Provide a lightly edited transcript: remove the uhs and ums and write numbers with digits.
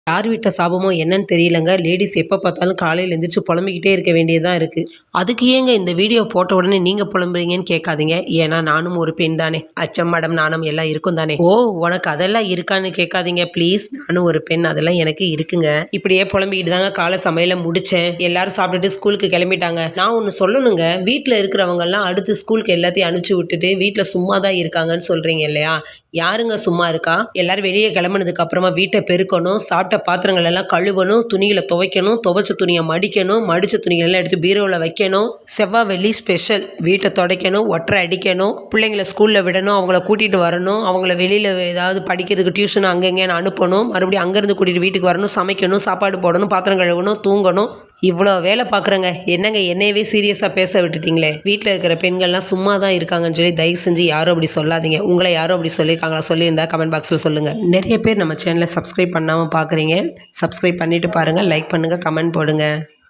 யார் வீட்டு சாபமோ என்னன்னு தெரியலங்க. லேடீஸ் எப்போ பார்த்தாலும் காலையில் எழுந்திரிச்சு புலம்பிக்கிட்டே இருக்க வேண்டியதாக இருக்குது. அதுக்கு ஏங்க இந்த வீடியோ போட்ட உடனே நீங்கள் புலம்புறீங்கன்னு கேட்காதீங்க. ஏன்னா நானும் ஒரு பெண் தானே. அச்சம் மடம் நாணம் எல்லாம் இருக்கும் தானே. ஓ, உனக்கு அதெல்லாம் இருக்கான்னு கேட்காதீங்க ப்ளீஸ். நானும் ஒரு பெண், அதெல்லாம் எனக்கு இருக்குங்க. இப்படியே புலம்பிக்கிட்டு தாங்க காலை சமையலை முடித்தேன். எல்லாரும் சாப்பிட்டுட்டு ஸ்கூலுக்கு கிளம்பிட்டாங்க. நான் ஒன்று சொல்லணுங்க. வீட்டில் இருக்கிறவங்கெல்லாம் அடுத்து ஸ்கூலுக்கு எல்லாத்தையும் அனுப்பிச்சி விட்டுட்டு வீட்டில் சும்மா தான் இருக்காங்கன்னு சொல்கிறீங்க இல்லையா? யாருங்க சும்மா இருக்கா? எல்லாரும் வெளியே கிளம்புனதுக்கு அப்புறமா வீட்டை பெருக்கணும், சாப்பிட்ட பாத்திரங்கள் எல்லாம் கழுவணும், துணிகளை துவைக்கணும், துவைச்ச துணியை மடிக்கணும், மடித்த துணிகள் எல்லாம் எடுத்து பீரோவில் வைக்கணும். செவ்வாய் வெள்ளி ஸ்பெஷல் வீட்டை துடைக்கணும், ஒற்றை அடிக்கணும், பிள்ளைங்களை ஸ்கூலில் விடணும், அவங்கள கூட்டிகிட்டு வரணும், அவங்கள வெளியில் ஏதாவது படிக்கிறதுக்கு டியூஷன் அங்கங்கேன்னு அனுப்பணும், மறுபடியும் அங்கேருந்து கூட்டிகிட்டு வீட்டுக்கு வரணும், சமைக்கணும், சாப்பாடு போடணும், பாத்திரம் கழுவணும், தூங்கணும். இவ்வளோ வேலை பார்க்குறேங்க. என்னங்க என்னையவே சீரியஸாக பேச விட்டுட்டீங்களே. வீட்டில் இருக்கிற பெண்கள்லாம் சும்மா தான் இருக்காங்கன்னு சொல்லி தயவு செஞ்சு யாரும் அப்படி சொல்லாதீங்க. உங்களை யாரும் அப்படி சொல்லியிருக்காங்களா? சொல்லியிருந்தா கமெண்ட் பாக்ஸில் சொல்லுங்கள். நிறைய பேர் நம்ம சேனலை சப்ஸ்கிரைப் பண்ணாமல் பார்க்குறீங்க. சப்ஸ்கிரைப் பண்ணிவிட்டு பாருங்கள், லைக் பண்ணுங்கள், கமெண்ட் போடுங்க.